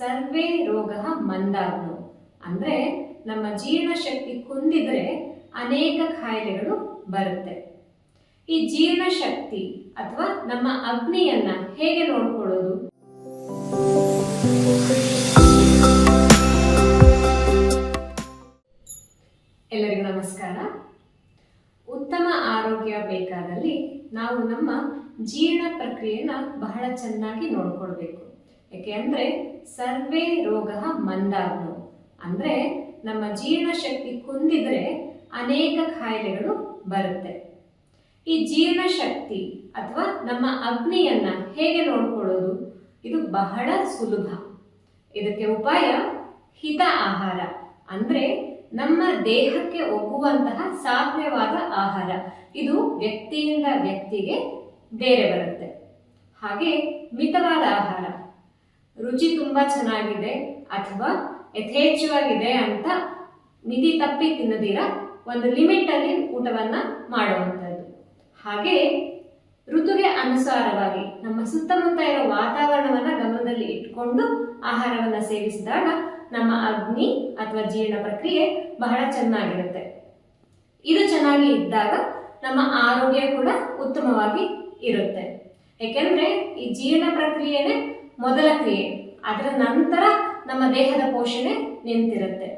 ಸರ್ವೇ ರೋಗ ಮಂದಾಗ್ನು ಅಂದ್ರೆ ನಮ್ಮ ಜೀರ್ಣಶಕ್ತಿ ಕುಂದಿದ್ರೆ ಅನೇಕ ಕಾಯಿಲೆಗಳು ಬರುತ್ತೆ. ಈ ಜೀರ್ಣಶಕ್ತಿ ಅಥವಾ ನಮ್ಮ ಅಗ್ನಿಯನ್ನ ಹೇಗೆ ನೋಡ್ಕೊಳ್ಳೋದು? ಎಲ್ಲರಿಗೂ ನಮಸ್ಕಾರ. ಉತ್ತಮ ಆರೋಗ್ಯ ಬೇಕಾದಲ್ಲಿ ನಾವು ನಮ್ಮ ಜೀರ್ಣ ಪ್ರಕ್ರಿಯೆನ ಬಹಳ ಚೆನ್ನಾಗಿ ನೋಡ್ಕೊಳ್ಬೇಕು. ಯಾಕೆ ಅಂದ್ರೆ ಸರ್ವೇ ರೋಗ ಮಂದಾಗ್ನು ಅಂದ್ರೆ ನಮ್ಮ ಜೀರ್ಣಶಕ್ತಿ ಕುಂದಿದ್ರೆ ಅನೇಕ ಕಾಯಿಲೆಗಳು ಬರುತ್ತೆ. ಈ ಜೀರ್ಣಶಕ್ತಿ ಅಥವಾ ನಮ್ಮ ಅಗ್ನಿಯನ್ನ ಹೇಗೆ ನೋಡ್ಕೊಳ್ಳೋದು? ಇದು ಬಹಳ ಸುಲಭ. ಇದಕ್ಕೆ ಉಪಾಯ ಹಿತ ಆಹಾರ, ಅಂದ್ರೆ ನಮ್ಮ ದೇಹಕ್ಕೆ ಒಗ್ಗುವಂತಹ ಸಾತ್ವ್ಯವಾದ ಆಹಾರ. ಇದು ವ್ಯಕ್ತಿಯಿಂದ ವ್ಯಕ್ತಿಗೆ ಬೇರೆ ಬರುತ್ತೆ. ಹಾಗೆ ಮಿತವಾದ ಆಹಾರ, ರುಚಿ ತುಂಬಾ ಚೆನ್ನಾಗಿದೆ ಅಥವಾ ಯಥೇಚ್ಛವಾಗಿದೆ ಅಂತ ಮಿತಿ ತಪ್ಪಿ ತಿನ್ನದಿರ ಒಂದು ಲಿಮಿಟ್ ಅಲ್ಲಿ ಊಟವನ್ನ ಮಾಡುವಂಥದ್ದು. ಹಾಗೆ ಋತುಗೆ ಅನುಸಾರವಾಗಿ ನಮ್ಮ ಸುತ್ತಮುತ್ತ ಇರೋ ವಾತಾವರಣವನ್ನ ಗಮನದಲ್ಲಿ ಇಟ್ಕೊಂಡು ಆಹಾರವನ್ನ ಸೇವಿಸಿದಾಗ ನಮ್ಮ ಅಗ್ನಿ ಅಥವಾ ಜೀರ್ಣ ಪ್ರಕ್ರಿಯೆ ಬಹಳ ಚೆನ್ನಾಗಿರುತ್ತೆ. ಇದು ಚೆನ್ನಾಗಿ ಇದ್ದಾಗ ನಮ್ಮ ಆರೋಗ್ಯ ಕೂಡ ಉತ್ತಮವಾಗಿ ಇರುತ್ತೆ. ಯಾಕೆಂದ್ರೆ ಈ ಜೀರ್ಣ ಪ್ರಕ್ರಿಯೆನೇ ಮೊದಲ ಕ್ರಿಯೆ, ಅದರ ನಂತರ ನಮ್ಮ ದೇಹದ ಪೋಷಣೆ ನಿಂತಿರುತ್ತೆ.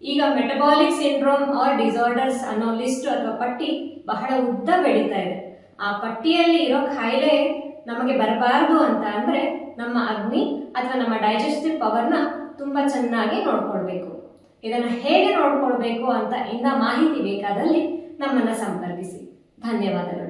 ಈಗ ಮೆಟಬಾಲಿಕ್ ಸಿಂಡ್ರೋಮ್ ಆರ್ ಡಿಸಾರ್ಡರ್ಸ್ ಅನ್ನೋ ಲಿಸ್ಟ್ ಅಥವಾ ಪಟ್ಟಿ ಬಹಳ ಉದ್ದ ಬೆಳೀತಾ ಇದೆ. ಆ ಪಟ್ಟಿಯಲ್ಲಿ ಇರೋ ಕಾಯಿಲೆ ನಮಗೆ ಬರಬಾರದು ಅಂತ ಅಂದ್ರೆ ನಮ್ಮ ಅಗ್ನಿ ಅಥವಾ ನಮ್ಮ ಡೈಜೆಸ್ಟಿವ್ ಪವರ್ನ ತುಂಬಾ ಚೆನ್ನಾಗಿ ನೋಡ್ಕೊಳ್ಬೇಕು. ಇದನ್ನ ಹೇಗೆ ನೋಡ್ಕೊಳ್ಬೇಕು ಅಂತ ಇನ್ನ ಮಾಹಿತಿ ಬೇಕಾದಲ್ಲಿ ನಮ್ಮನ್ನ ಸಂಪರ್ಕಿಸಿ. ಧನ್ಯವಾದಗಳು.